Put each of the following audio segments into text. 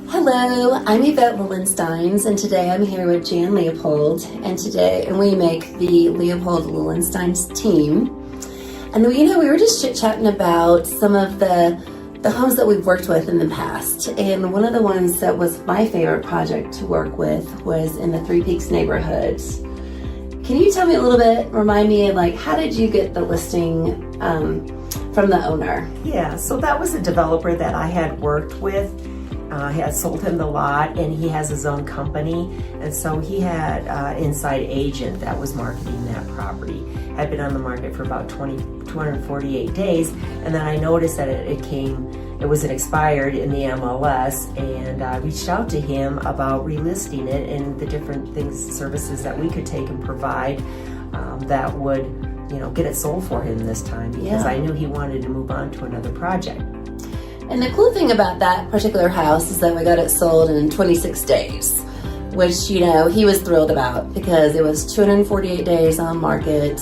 Hello, I'm Yvette Lillensteins, and today I'm here with Jan Leopold, and we make the Leopold Lillensteins team. And we were just chit-chatting about some of the homes that we've worked with in the past. And one of the ones that was my favorite project to work with was in the Three Peaks neighborhoods. Can you tell me a little bit, remind me, how did you get the listing from the owner? Yeah, so that was a developer that I had worked with. I had sold him the lot, and he has his own company, and so he had an inside agent that was marketing that property. Had been on the market for about 248 days, and then I noticed that it was expired in the MLS, and I reached out to him about relisting it and the different services that we could take and provide that would, get it sold for him this time, because I knew he wanted to move on to another project. And the cool thing about that particular house is that we got it sold in 26 days, which, he was thrilled about because it was 248 days on market.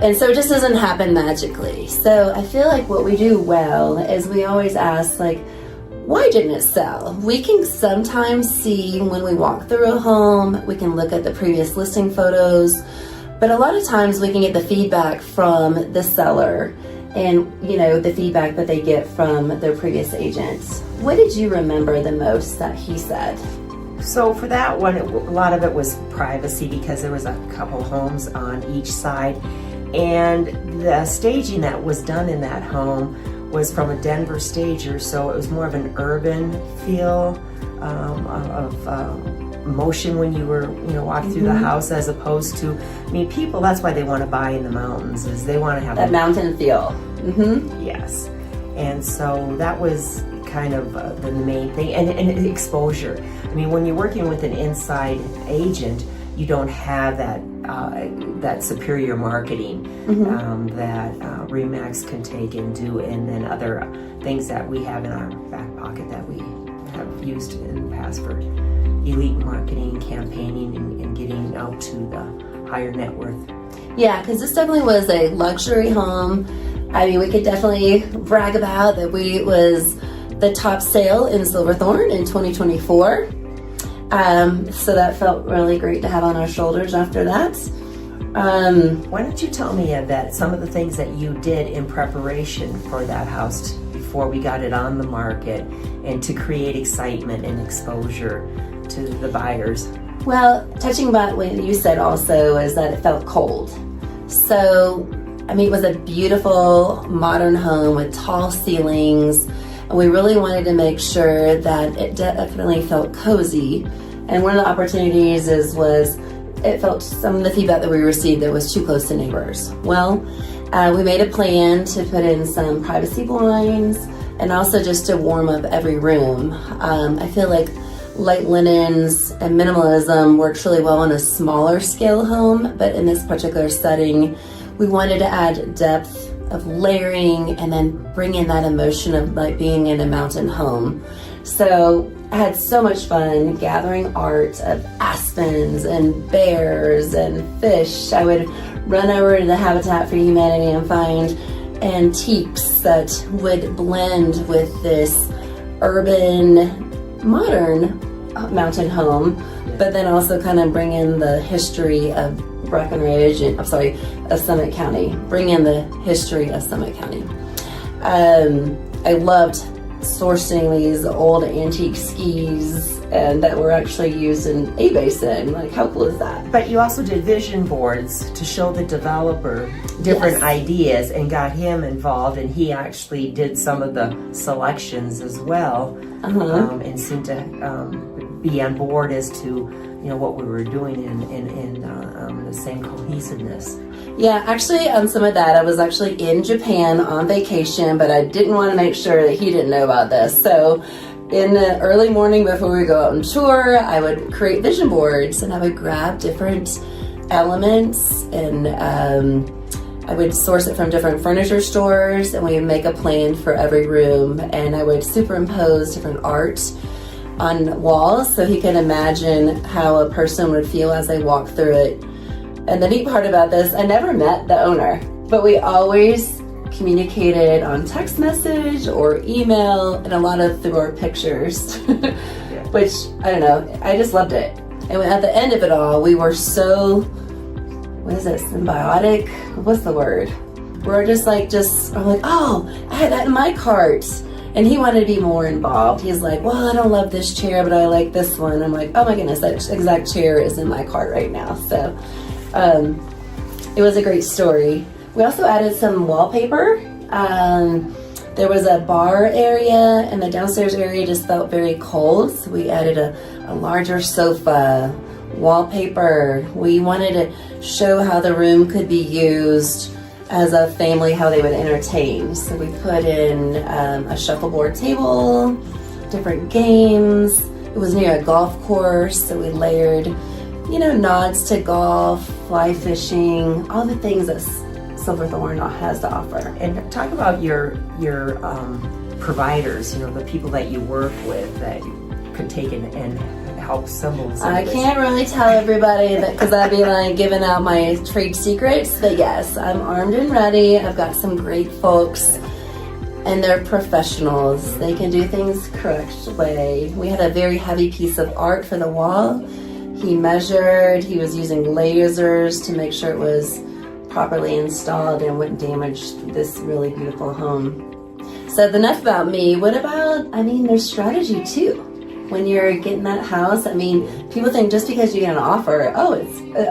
And so it just doesn't happen magically. So I feel like what we do well is we always ask, why didn't it sell? We can sometimes see when we walk through a home, we can look at the previous listing photos, but a lot of times we can get the feedback from the seller and the feedback that they get from their previous agents. What did you remember the most that he said? So for that one, a lot of it was privacy because there was a couple homes on each side, and the staging that was done in that home was from a Denver stager, so it was more of an urban feel of motion when you were walking through the house, as opposed to, people, that's why they want to buy in the mountains, is they want to have that mountain feel. Yes, and so that was kind of the main thing, and exposure. When you're working with an inside agent, you don't have that superior marketing that Remax can take and do, and then other things that we have in our back pocket that we have used in the past for elite marketing, campaigning, and getting out to the higher net worth. Yeah, because this definitely was a luxury home. We could definitely brag about that it was the top sale in Silverthorne in 2024. So that felt really great to have on our shoulders after that. Why don't you tell me that some of the things that you did in preparation for that house before we got it on the market, and to create excitement and exposure to the buyers? Well, touching about what you said also is that it felt cold. So, it was a beautiful modern home with tall ceilings, and we really wanted to make sure that it definitely felt cozy. And one of the opportunities was it felt, some of the feedback that we received, that was too close to neighbors. Well, we made a plan to put in some privacy blinds, and also just to warm up every room. I feel like light linens and minimalism works really well in a smaller scale home, but in this particular setting, we wanted to add depth of layering and then bring in that emotion of being in a mountain home. So I had so much fun gathering art of aspens and bears and fish. I would run over to the Habitat for Humanity and find antiques that would blend with this urban, modern mountain home, but then also kind of bring in the history of Breckenridge, of Summit County. Bring in the history of Summit County. I loved sourcing these old antique skis and that were actually used in a basin. How cool is that? But you also did vision boards to show the developer different ideas and got him involved, and he actually did some of the selections as well, and seemed to be on board as to what we were doing in the same cohesiveness. Yeah, actually on some of that, I was actually in Japan on vacation, but I didn't want to make sure that he didn't know about this. So in the early morning before we go out on tour, I would create vision boards, and I would grab different elements, and I would source it from different furniture stores, and we would make a plan for every room, and I would superimpose different art on walls so he can imagine how a person would feel as they walk through it. And the neat part about this, I never met the owner, but we always communicated on text message or email, and a lot of through our pictures. which I don't know, I just loved it. And at the end of it all, we were so, what is it, symbiotic? What's the word? We're just like, I'm like, oh, I had that in my cart. And he wanted to be more involved. He's like, well, I don't love this chair, but I like this one. I'm like, oh my goodness, that exact chair is in my cart right now. So it was a great story. We also added some wallpaper. There was a bar area, and the downstairs area just felt very cold. So we added a larger sofa, wallpaper. We wanted to show how the room could be used as a family, how they would entertain. So we put in a shuffleboard table, different games. It was near a golf course, so we layered, nods to golf, fly fishing, all the things that Silverthorne has to offer. And talk about your providers, the people that you work with that you could take and help symbols. I can't really tell everybody that because I'd be like giving out my trade secrets, but yes, I'm armed and ready. I've got some great folks and they're professionals. They can do things correct way. We had a very heavy piece of art for the wall. He measured, he was using lasers to make sure it was properly installed and wouldn't damage this really beautiful home. So enough about me. What about, there's strategy too. When you're getting that house, people think just because you get an offer,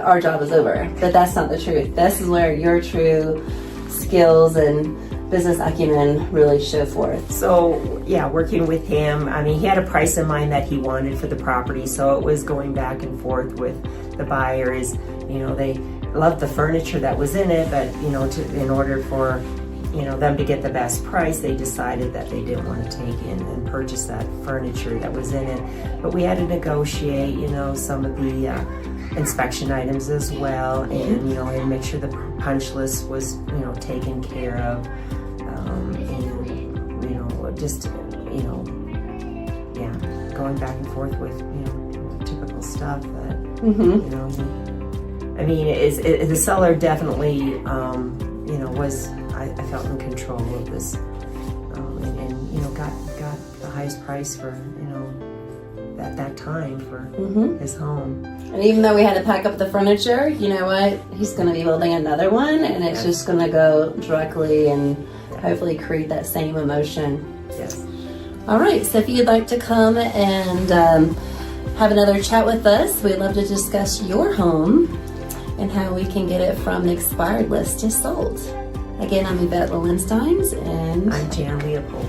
our job is over. But that's not the truth. This is where your true skills and business acumen really show forth. So, yeah, working with him, he had a price in mind that he wanted for the property, so it was going back and forth with the buyers. They loved the furniture that was in it, but, in order for them to get the best price, they decided that they didn't want to take in and purchase that furniture that was in it. But we had to negotiate, some of the inspection items as well, and make sure the punch list was, taken care of, going back and forth with, typical stuff that, the seller definitely, was, I felt in control of this, and got the highest price for, at that time for his home. And even though we had to pack up the furniture, you know what? He's going to be building another one, and it's just going to go directly and hopefully create that same emotion. Yes. All right, so if you'd like to come and have another chat with us, we'd love to discuss your home and how we can get it from the expired list to sold. Again, I'm Yvette Lowensteins, and I'm Jan Leopold.